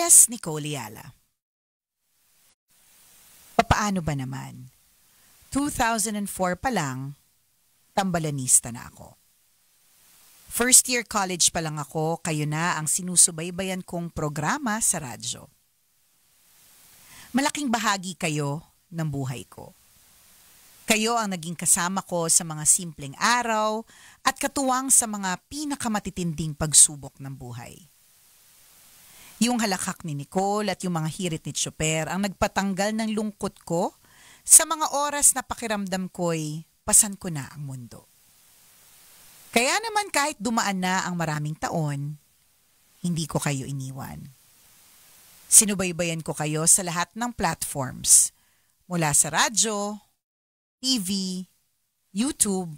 Chris Nicole Yala. Papaano ba naman? 2004 pa lang, tambalanista na ako. First year college pa lang ako, kayo na ang sinusubaybayan kong programa sa radyo. Malaking bahagi kayo ng buhay ko. Kayo ang naging kasama ko sa mga simpleng araw at katuwang sa mga pinakamatitinding pagsubok ng buhay. Yung halakhak ni Nicole at yung mga hirit ni Chopper ang nagpatanggal ng lungkot ko sa mga oras na pakiramdam ko'y pasan ko na ang mundo. Kaya naman kahit dumaan na ang maraming taon, hindi ko kayo iniwan. Sinubaybayan ko kayo sa lahat ng platforms, mula sa radyo, TV, YouTube,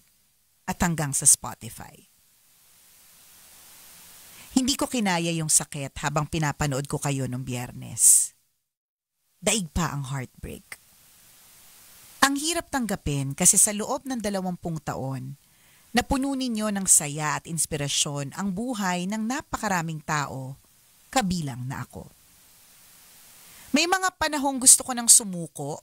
at hanggang sa Spotify. Hindi ko kinaya yung sakit habang pinapanood ko kayo nung Biyernes. Daig pa ang heartbreak. Ang hirap tanggapin kasi sa loob ng 20 taon, napuno ninyo ng saya at inspirasyon ang buhay ng napakaraming tao, kabilang na ako. May mga panahong gusto ko nang sumuko,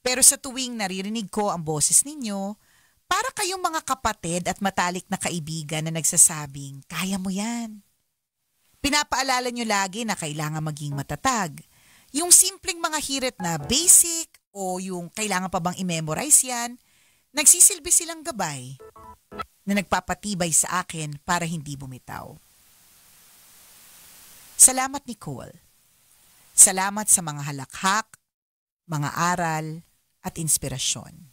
pero sa tuwing naririnig ko ang boses ninyo, para kayong mga kapatid at matalik na kaibigan na nagsasabing, kaya mo yan. Pinapaalala nyo lagi na kailangan maging matatag. Yung simpleng mga hirit na basic o yung kailangan pa bang i-memorize yan, nagsisilbi silang gabay na nagpapatibay sa akin para hindi bumitaw. Salamat Nicole. Salamat sa mga halakhak, mga aral at inspirasyon.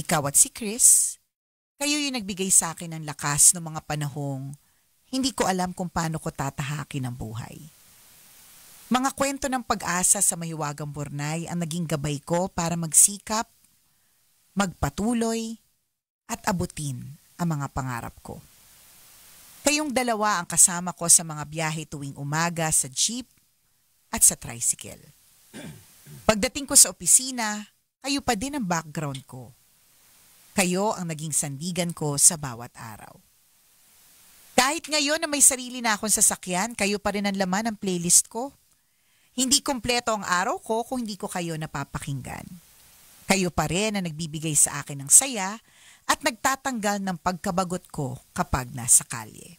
Ikaw at si Chris, kayo yung nagbigay sa akin ng lakas ng mga panahong hindi ko alam kung paano ko tatahakin ang buhay. Mga kwento ng pag-asa sa mahiwagang Bornay ang naging gabay ko para magsikap, magpatuloy, at abutin ang mga pangarap ko. Kayong dalawa ang kasama ko sa mga biyahe tuwing umaga sa jeep at sa tricycle. Pagdating ko sa opisina, kayo pa din ang background ko. Kayo ang naging sandigan ko sa bawat araw. Kahit ngayon na may sarili na akong sasakyan, kayo pa rin ang laman ng playlist ko. Hindi kumpleto ang araw ko kung hindi ko kayo napapakinggan. Kayo pa rin ang nagbibigay sa akin ng saya at nagtatanggal ng pagkabagot ko kapag nasa kalye.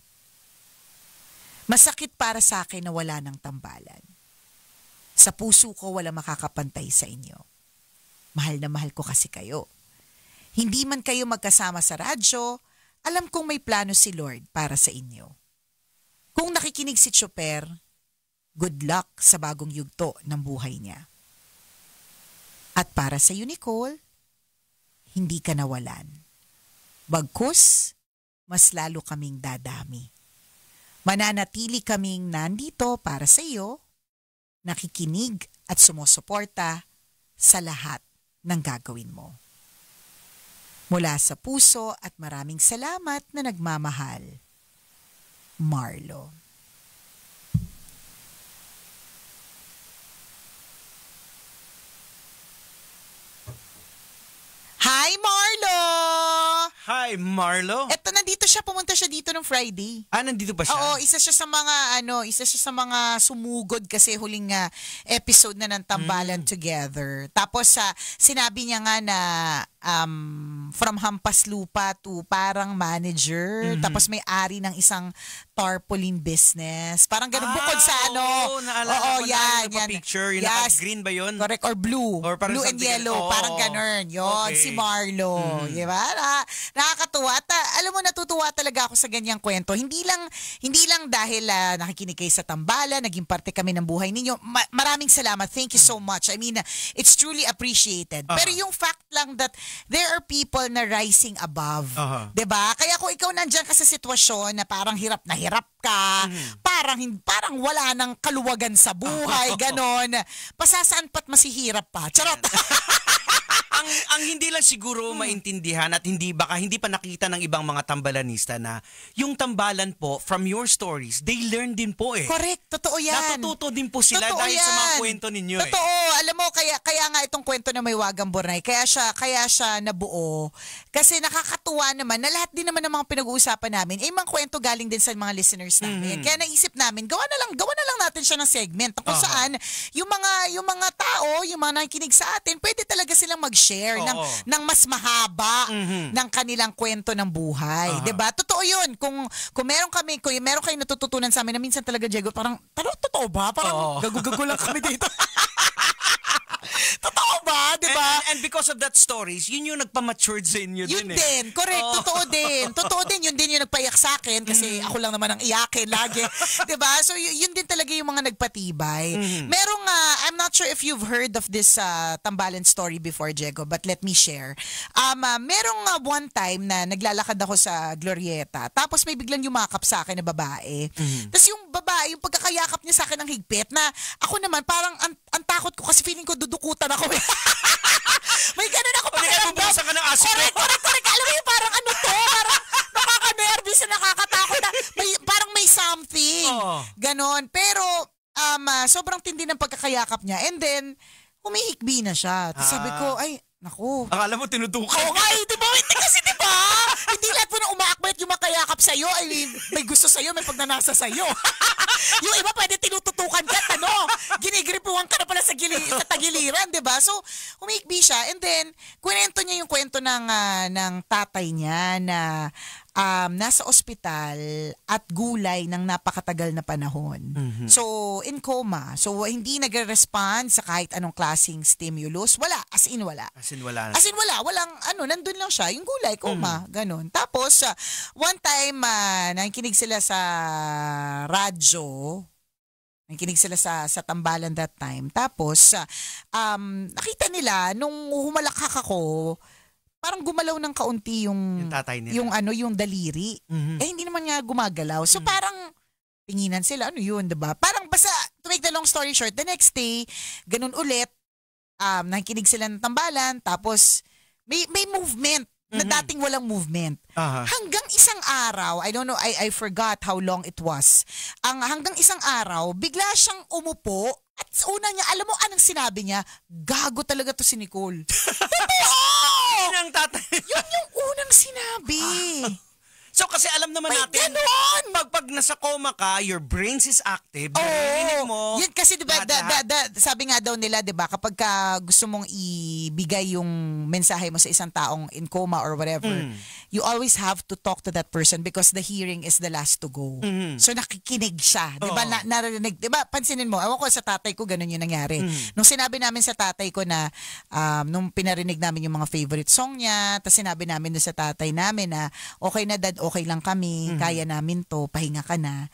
Masakit para sa akin na wala ng tambalan. Sa puso ko wala makakapantay sa inyo. Mahal na mahal ko kasi kayo. Hindi man kayo magkasama sa radyo, alam kong may plano si Lord para sa inyo. Kung nakikinig si Chopper, good luck sa bagong yugto ng buhay niya. At para sa iyo, Nicole, hindi ka nawalan. Bagkus, mas lalo kaming dadami. Mananatili kaming nandito para sa iyo, nakikinig at sumusuporta sa lahat ng gagawin mo. Mula sa puso at maraming salamat na nagmamahal. Marlo. Hi, Marlo! Hi, Marlo. Eto, nandito siya. Pumunta siya dito ng Friday. Nandito ba siya? Oo, isa siya sa mga sumugod kasi huling episode na ng Tambalan Together. Tapos sinabi niya nga na from hampas lupa to parang manager. Tapos may-ari ng isang tarpaulin business. Parang ganun bukod sa Oo, naalala ko yan. Picture, yung Yes. green ba yun? Correct, or blue. Or parang Blue and something yellow, ganun. parang ganun. Yun, Okay. si Marlo. Diba? Nakakatuwa. Alam mo, natutuwa talaga ako sa ganyang kwento. Hindi lang dahil nakikinig kayo sa Tambalan, naging parte kami ng buhay ninyo. Maraming salamat. Thank you so much. I mean, it's truly appreciated. Pero yung fact lang that there are people na rising above. Diba? Kaya kung ikaw nandyan ka sa sitwasyon na parang hirap na hirap ka, parang wala nang kaluwagan sa buhay, ganon. Pasasaan pa't masihirap pa. Charot! ang hindi lang siguro maintindihan at hindi pa nakita ng ibang mga tambalanista na yung tambalan po, from your stories, they learn din po eh. Correct, totoo yan. Natututo din po sila Totoo dahil sa mga yan. kwento ninyo Totoo, alam mo, kaya nga itong kwento na may wagang Bornay, kaya siya nabuo. Kasi nakakatuwa naman na lahat din naman ng mga pinag-uusapan namin, mga kwento galing din sa mga listeners namin. Kaya naisip namin, gawa na lang natin siya ng segment kung saan yung mga tao, yung mga nakikinig sa atin, pwede talaga silang mag-share ng mas mahaba ng kanilang kwento ng buhay. 'Di ba? Totoo 'yun. Kung meron kayong natututunan sa amin na minsan talaga, Diego, parang totoo ba? Parang gago lang kami dito. Totoo ba? Diba? And because of that stories, yun yung nagpa-matured sa inyo yun din eh. Din, correct. Totoo din. Totoo din. Yun din yung nagpaiyak sa akin kasi ako lang naman ang iyakin lagi. Diba? So yun din talaga yung mga nagpatibay. Merong, I'm not sure if you've heard of this tambalan story before, Diego, but let me share. Merong one time na naglalakad ako sa Glorieta, tapos may biglang yumakap sa akin na babae. Tapos yung babae, yung pagkakayakap niya sa akin ng higpit na ako naman parang ang takot ko kasi feeling ko dudukutan ako. May ganun ako pakiramdam. Bubusa ka ng aso. Correct. Alam mo yung parang ano to? Parang nakaka-nervous na nakakatakot na. Parang may something. Ganon. Pero sobrang tindi ng pagkakayakap niya. And then, humihikbi na siya. Tapos sabi ko, ay, naku. Akala mo tinutukan. Oo nga, diba? Hindi kasi diba? Hindi lahat po na umaakbay at yung makayakap sa'yo. I mean, may gusto sa'yo, may pagnanasa sa'yo. Yung iba pwede tinututukan ka at ginigripuhan ka na pala sa tagiliran, diba? So, humikbi siya. And then, kwento niya yung kwento ng tatay niya na nasa ospital at gulay ng napakatagal na panahon. So, in coma. So, hindi nagre-respond sa kahit anong klaseng stimulus. Wala. As in, wala. Walang, nandun lang siya. Yung gulay, coma. Ganon. Tapos, one time, nakikinig sila sa radyo. Nakikinig sila sa tambalan that time. Tapos, nakita nila, nung humalakak ako, parang gumalaw ng kaunti yung tatay nila. Yung daliri. Eh, hindi naman nga gumagalaw. So, parang tinginan sila. Ano yun, diba? Parang basta, to make the long story short, the next day, ganun ulit, nakikinig sila ng tambalan, tapos may movement na dating walang movement. Hanggang isang araw, I don't know, I forgot how long it was. Hanggang isang araw, bigla siyang umupo at una niya, alam mo anong sinabi niya? Gago talaga to si Nicole. Totoo! Yun ang tatay. Yun yung unang sinabi. So kasi alam naman natin, pag nasa coma ka, your brains is active, narinig mo. Yun kasi diba, sabi nga daw nila, diba, kapag ka gusto mong ibigay yung mensahe mo sa isang taong in coma or whatever, you always have to talk to that person because the hearing is the last to go. So nakikinig siya, diba, narinig, diba, pansinin mo, ewan ko sa tatay ko, ganun yung nangyari. Nung sinabi namin sa tatay ko na, nung pinarinig namin yung mga favorite song niya, tapos sinabi namin doon sa tatay namin na, okay na dad, okay lang kami, kaya namin to, pahinga ka na.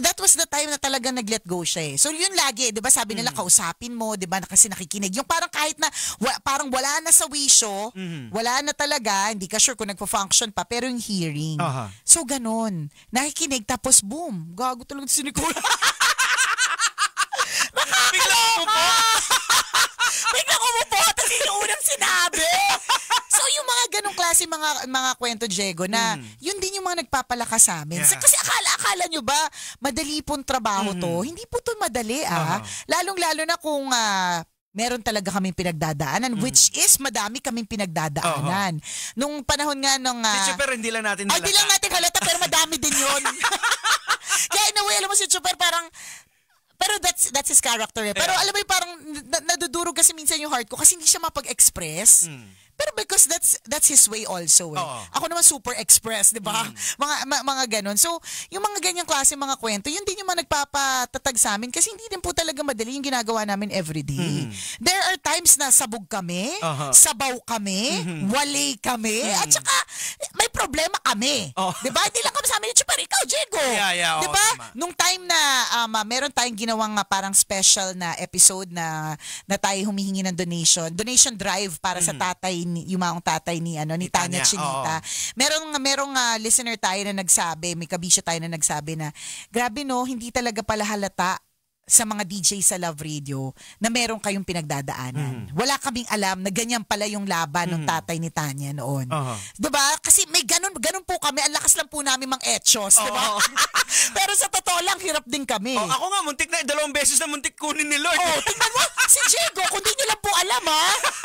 That was the time na talagang nag-let go siya eh. So yun lagi, 'di ba? Sabi nila kausapin mo, 'di ba? Kasi nakikinig. Yung parang kahit na parang wala na sa wisyo, wala na talaga, hindi ka sure kung nagpo-function pa, pero yung hearing. So ganun. Nakikinig tapos boom, gago talaga si Nicole. Biglang umupo. Biglang umupo, tapos yung unang sinabi. So yung mga ganong klase mga kwento, Diego, na yun din yung mga nagpapalakas sa amin. Kasi akala nyo ba madali pong trabaho to? Hindi po to madali Lalong-lalo na kung meron talaga kaming pinagdadaanan, which is madami kaming pinagdadaanan. Nung panahon nga nung si Chuper, hindi lang natin halata. Hindi lang natin halata, pero madami din yun. Kaya in a way, alam mo si Chuper parang pero that's his character eh. Pero alam mo yung parang nadudurog kasi minsan yung heart ko kasi hindi siya mapag-express. Pero because that's his way also eh. Ako naman super express, 'di ba? Mga ganun. So, yung mga ganyang klase mga kwento, yun din yung mga nagpapatatag sa amin kasi hindi din po talaga madali yung ginagawa namin everyday. There are times na sabog kami, sabaw kami, wale kami, at saka may problema kami. 'Di ba? Hindi lang kami sa amin, pero ikaw, Diego. 'Di ba? Nung time na meron tayong ginawang parang special na episode na tayo humihingi ng donation drive para sa yung mga tatay ni Tanya Chinita. Merong listener tayo na nagsabi, may kabisya tayo na nagsabi na grabe no, hindi talaga pala halata sa mga DJ sa Love Radio na meron kayong pinagdadaanan. Wala kaming alam na ganyan pala yung laban ng tatay ni Tanya noon. Diba? Kasi may ganun po kami. Ang lakas lang po namin mang etchos. Diba? Pero sa totoo lang, hirap din kami. Ako nga, muntik na 2 beses na muntik kunin ni Lord. Tingnan mo, si Diego, kung di nyo lang po alam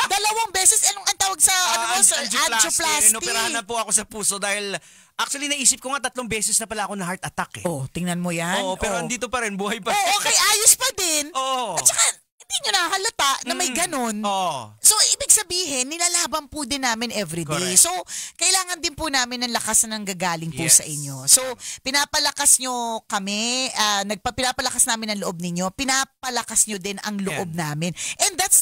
2 beses, anong ang tawag sa angioplasty. Inoperahan na po ako sa puso dahil actually naisip ko nga 3 beses na pala ako na heart attack eh. Tingnan mo yan. Pero andito pa rin, buhay pa. Okay, ayos pa din. At saka, hindi nyo nakahalata na may ganun. So, ibig sabihin, nilalaban po din namin everyday. Correct. So, kailangan din po namin ng lakas na nanggagaling po sa inyo. So, pinapalakas nyo kami, pinapalakas namin ang loob ninyo, pinapalakas nyo din ang loob namin. And that's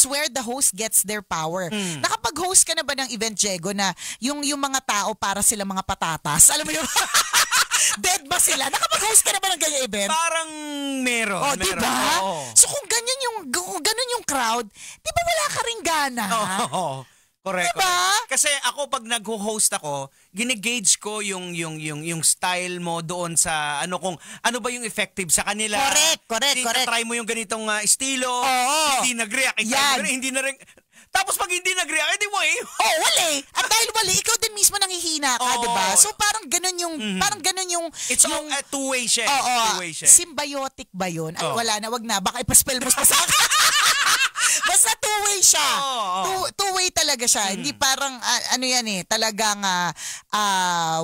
where the host gets their power. Nakapag-host ka na ba ng event, Diego, na yung mga tao para sila mga patatas? Alam mo yun? Dead ba sila? Nakapag-host ka na ba ng ganyan event? Parang meron. Diba? So kung ganyan ganun yung crowd, di ba wala ka ring gana? Correct. Diba? Kasi ako pag nag-host ako, gine-gauge ko yung style mo doon sa kung ano ba yung effective sa kanila. Correct. Try mo yung ganitong estilo, hindi nag-react, hindi na rin. Tapos pag hindi nag-react, edi mo eh. Wala. At dahil wala, ikaw din mismo nanghihina ka, di ba? So parang ganun yung It's yung two-way siya. Symbiotic ba yun? Ay, wala na, wag na. Baka ipaspell mo sa akin. Basta two-way siya. Two-way talaga siya. Hindi parang, talagang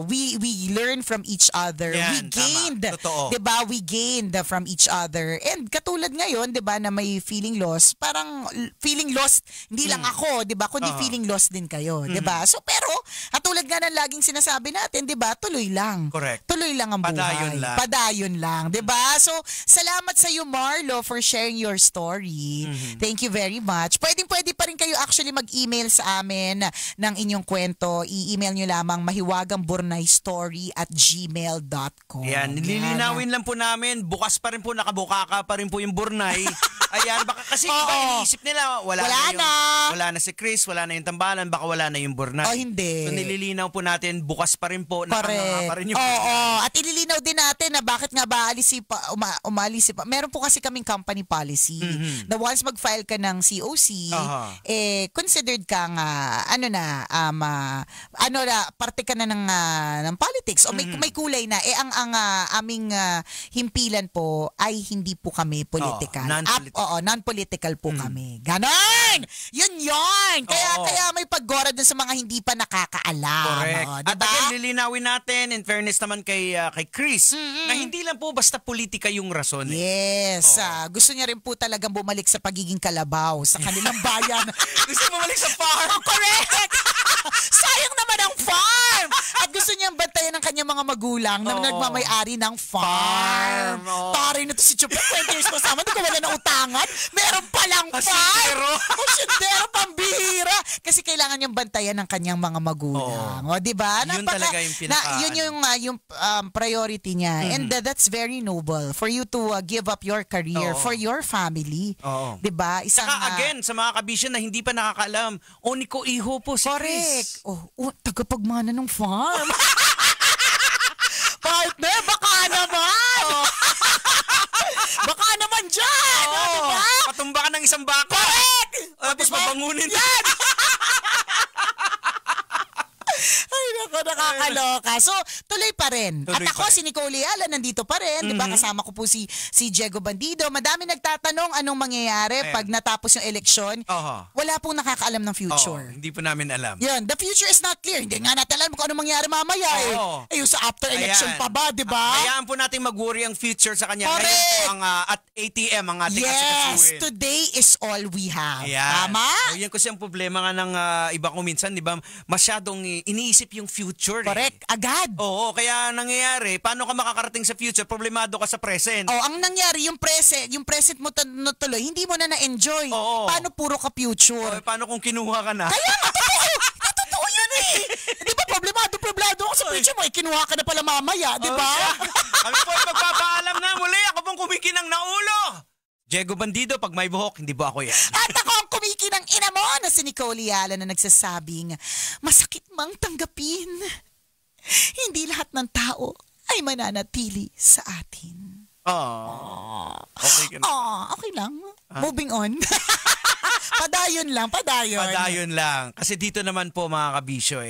we learn from each other. Yan, we gained. Totoo. Diba? We gained from each other. And katulad ngayon, diba, na may feeling loss, parang feeling lost, hindi lang ako, diba? Kundi feeling lost din kayo. Diba? So, pero, katulad nga ng laging sinasabi natin, diba? Tuloy lang. Correct. Tuloy lang ang buhay. Padayon lang. Diba? So, salamat sa iyo, Marlo, for sharing your story. Thank you very much. Pwede pa rin kayo actually mag-email sa amin ng inyong kwento. I-email nyo lamang mahiwagangburnaystory@gmail.com. Yan, nililinawin lang po namin. Bukas pa rin po, nakabukaka pa rin po yung Burnay. Ayan, baka kasi iba iniisip nila, wala na si Chris, wala na yung Tambalan, baka wala na yung Burnay. Hindi. So nililinaw po natin, bukas pa rin po, nakanganga pa rin yung Burnay. At ililinaw din natin na bakit nga ba umalis pa. Meron po kasi kaming company policy na once mag-file ka ng COC, considered kang parte ka na ng politics o may kulay na. Ang aming himpilan po ay hindi po kami political. Non-political po kami. Ganon! Yun! Kaya may paggora dun sa mga hindi pa nakakaalam. Correct. Diba? At again, lilinawin natin, in fairness naman kay Chris, na hindi lang po basta politika yung rason. Yes. Gusto niya rin po talagang bumalik sa pagiging kalabaw sa kanilang bayan. Gusto bumalik sa farm. Correct! Sayang naman ang farm! At gusto niyang bantayan ng kanyang mga magulang na nagmamay-ari ng farm. Taray na to si Chupa. 20 years kasama. Hindi ko wala na utangan. Meron palang farm. Sindero, pambihira. Kasi kailangan niyang bantayan ng kanyang mga magulang. Diba? Yun talaga yung yung priority niya. And that's very noble for you to give up your career for your family. Diba? Saka again, sa mga kabisyon na hindi pa nakakaalam, Oniko Iho po si Chris. Tagapagmana ng farm. Partner, baka naman. Baka naman dyan. Diba? Patumba ka ng isang baka. Correct! Tapos mabangunin. Yan! Ay, naku, nakakaloka. So, tuloy pa rin. At ako, si Nicole Ayala, nandito pa rin. Diba? Kasama ko po si Diego Bandido. Madami nagtatanong anong mangyayari pag natapos yung eleksyon. Wala pong nakakaalam ng future. Hindi po namin alam. Yun, the future is not clear. Hindi nga natin alam kung anong mangyayari mamaya yung sa after election pa ba, diba? Hayaan po natin mag-worry ang future sa kanya. Correct! Ngayon po at ATM ang ating asikasuhin. Yes, today is all we have. Ayan. Tama? Yan kasi ang problema nga ng iba ko minsan, diba? Masyadong iniisip yung future. Correct. Agad. Oo, kaya nangyayari, paano ka makakarating sa future? Problemado ka sa present. Ang nangyari, yung present mo tuloy, hindi mo na na-enjoy. Paano puro ka future? Paano kung kinuha ka na? Kaya nga, totoo yun eh. Di ba, problemado ako sa future mo, kinuha ka na pala mamaya, di ba? Kami po ay magpapaalam na muli. Ako pong kumikinang naulo. Diego Bandido, pag may buhok, hindi ba ako yan? At ako ang kumikinang ina mo na si Nicole Ayala na nagsasabing, masakit mang tanggapin. Hindi lahat ng tao ay mananatili sa atin. Okay ka na. Okay lang. Moving on. Padayon lang. Padayon lang. Kasi dito naman po mga kabisyo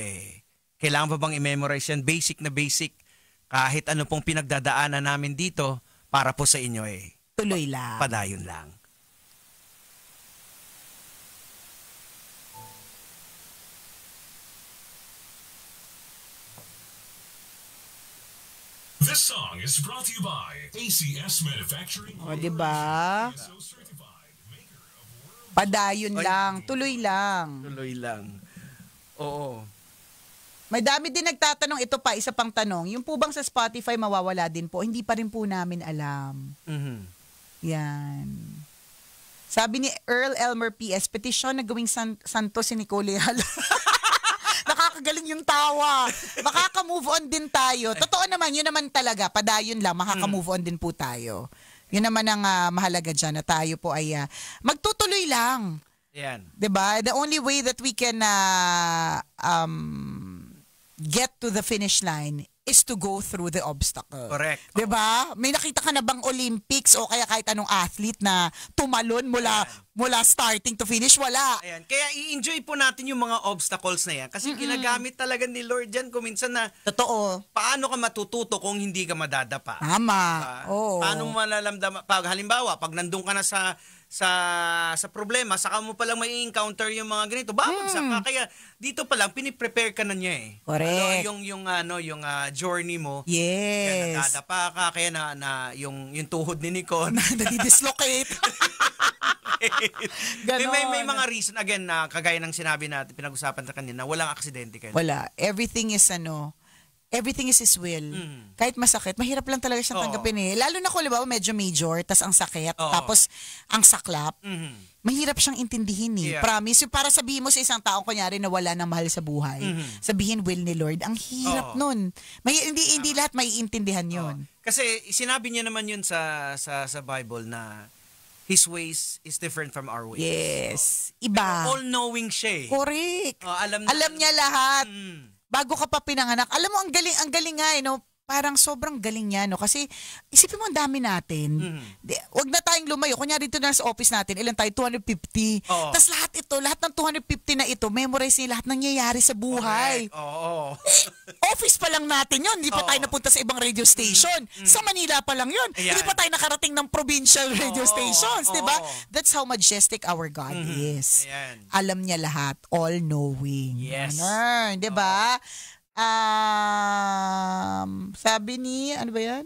kailangan pa bang i-memorize yan? Basic na basic. Kahit ano pong pinagdadaanan namin dito para po sa inyo tuloy lang. Padayon lang. This song is brought to you by ACS Manufacturing. O, diba? Padayon lang. Tuloy lang. Tuloy lang. Oo. May dami din nagtatanong. Ito pa, isa pang tanong. Yung po bang sa Spotify mawawala din po? Hindi pa rin po namin alam. Yan. Sabi ni Earl Elmer PS, petisyon na gawing santo si Nicole Halo. Nakakagaling yung tawa. Makaka-move on din tayo. Totoo naman, yun naman talaga. Padayon lang, makaka-move on din po tayo. Yun naman ang mahalaga dyan na tayo po ay magtutuloy lang. Yan. 'Di ba? The only way that we can get to the finish line is to go through the obstacle. Correct. 'Di ba? May nakita ka na bang Olympics o kaya kahit anong athlete na tumalon mula starting to finish? Wala. Ayan. Kaya i-enjoy po natin yung mga obstacles na yan. Kasi ginagamit talaga ni Lord yan kung minsan na totoo. Paano ka matututo kung hindi ka madadapa? Tama. Oo. Paano mo malalamdaman? Halimbawa, pag nandun ka na sa problema, saka mo palang may encounter yung mga ganito. Babagsak ka. Kaya dito pa lang, piniprepare ka na niya Correct. Yung journey mo. Yes. Kaya nadadapa ka. Kaya yung tuhod ni Nicole. Nadidislocate. may mga reason. Again, kagaya ng sinabi natin, pinag-usapan na kanina, walang aksidente kayo. Wala. Everything is His will. Kahit masakit, mahirap lang talaga siyang tanggapin Lalo na kung medyo major, tas ang sakit, tapos ang saklap, mahirap siyang intindihin Yeah. Promise, yung para sabihin mo sa isang tao, kunyari na wala ng mahal sa buhay, sabihin will ni Lord, ang hirap nun. Hindi lahat maiintindihan yun. Kasi sinabi niya naman yun sa Bible na His ways is different from our ways. Yes. Iba. Pero all-knowing siya Correct. Alam niya lahat. Bago ka pa pinanganak. Alam mo, ang galing nga, parang sobrang galing niya, Kasi, isipin mo, ang dami natin. Wag na tayong lumayo. Kunyari dito na sa office natin, ilan tayo? 250. Tapos lahat ng 250 na ito, memorize niya lahat nangyayari sa buhay. Office pa lang natin yun. Hindi pa tayo napunta sa ibang radio station. Sa Manila pa lang yun. Ayan. Hindi pa tayo nakarating ng provincial radio stations. Diba? That's how majestic our God is. Ayan. Alam niya lahat. All-knowing. Yes. Ganun, diba? Sabi ni, ano ba yan?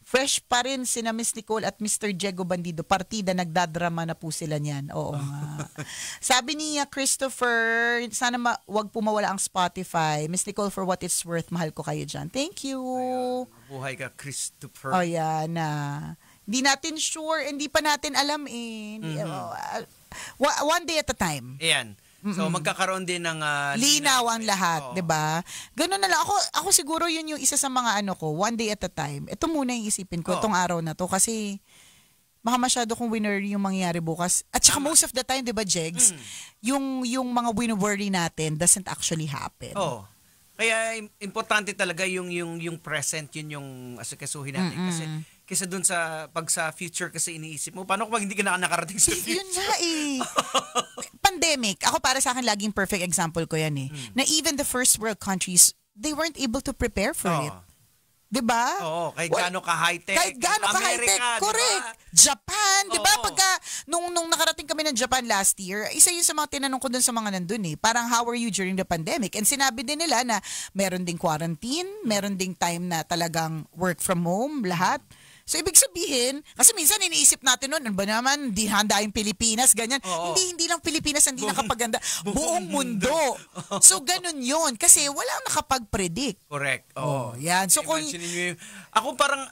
Fresh pa rin sina Miss Nicole at Mr. Diego Bandido. Partida, nagdadrama na po sila niyan. Oo nga. Sabi ni Christopher, sana wag po mawala ang Spotify. Miss Nicole, for what it's worth, mahal ko kayo dyan. Thank you. Buhay ka, Christopher. Oh, yan na. Hindi natin sure, hindi pa natin alam one day at a time. Ayan. So magkakaroon din ng linaw ang lahat, 'di ba? Ganun na lang ako siguro yun yung isa sa mga ko, one day at a time. Ito muna yung isipin ko tong araw na to kasi baka masyado kong winner yung mangyayari bukas. At saka most of the time, 'di ba, Jegs, yung mga win-worry natin doesn't actually happen. Kaya importante talaga yung present, yun yung asikasuhin natin kasi kaysa dun pag sa future kasi iniisip mo, paano kung hindi ka nakarating sa future? Yun nga Pandemic, ako para sa akin laging perfect example ko yan na even the first world countries, they weren't able to prepare for it. Diba? Kahit gaano ka high-tech. Kahit gaano ka high-tech, correct. Diba? Japan, diba? Pagka, nung nakarating kami ng Japan last year, isa yun sa mga tinanong ko dun sa mga nandun Parang, how are you during the pandemic? And sinabi din nila na meron ding quarantine, meron ding time na talagang work from home, lahat. So, ibig sabihin, kasi minsan iniisip natin noon, ano ba naman, di handa yung Pilipinas, ganyan. Hindi lang Pilipinas, hindi nakapaganda. Buong mundo. So, ganun yun. Kasi walang nakapag-predict. Correct. Yan. So, ako parang,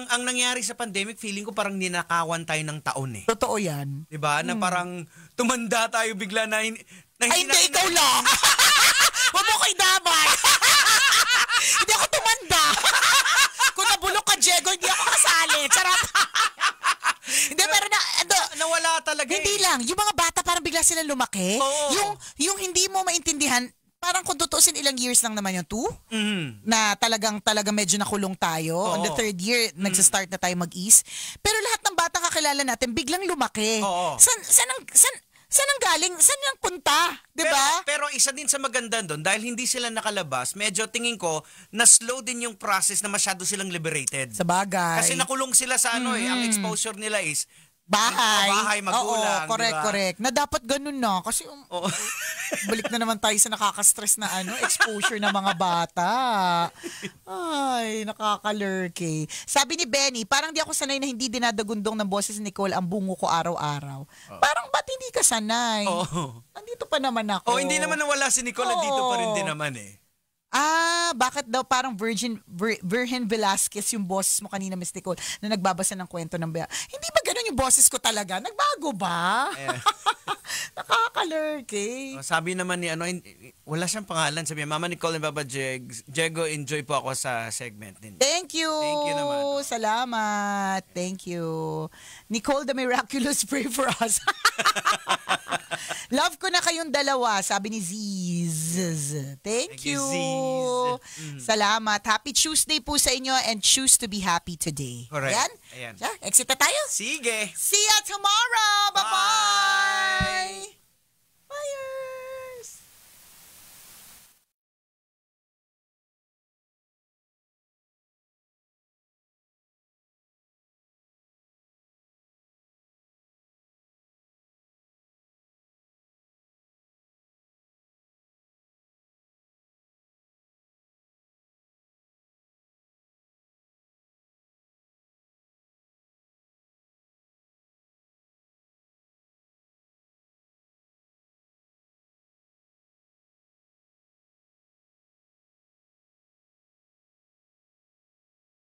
ang nangyari sa pandemic, feeling ko parang ninakawan tayo ng taon Totoo yan. Diba? Na parang tumanda tayo bigla na hindi ikaw lang. Huwag mo ko idamay. Hindi ako tumanda. Kung nabulok ka, Diego, hindi ako kasali. Charot. Hindi, pero nawala talaga Hindi lang. Yung mga bata parang bigla sila lumaki. Yung hindi mo maintindihan, parang kung tutuusin ilang years lang naman yung 2 Mhm. na talagang medyo nakulong tayo. On the Oo. 3rd year, nagsastart na tayo mag-ease. Pero lahat ng bata kakilala natin, biglang lumaki. Oo. Saan ang galing? Saan ang punta? Diba? Pero isa din sa maganda doon, dahil hindi sila nakalabas, medyo tingin ko, na-slow din yung process na masyado silang liberated. Sa bagay. Kasi nakulong sila sa ang exposure nila is bahay. magulang. Oo, correct, diba? correct. Na dapat ganun na. Kasi Oo. balik na naman tayo sa nakaka-stress na exposure ng mga bata. Ay, nakakalurky. Sabi ni Benny, parang di ako sanay na hindi dinadagundong ng boses ni Nicole ang bungo ko araw-araw. Parang ba't hindi ka sanay? Oo. Nandito pa naman ako. Hindi naman nawala si Nicole, dito pa rin din naman eh. Bakit daw parang Virgin Velasquez yung boses mo kanina, Miss Nicole, na nagbabasa ng kwento ng Bea? Hindi ba ganun yung boses ko talaga? Nagbago ba? Nakakalurky. Sabi naman ni wala siyang pangalan. Sabi niya, Mama Nicole and Baba Jego, enjoy po ako sa segment din. Thank you. Thank you naman. Salamat. Thank you. Nicole the Miraculous, pray for us. Love ko na kayong dalawa, sabi ni Ziz. Thank you. Ziz. Salamat. Happy Tuesday po sa inyo and choose to be happy today. Correct. Ayan. Ayan. Exit na tayo. Sige. See ya tomorrow. Bye-bye.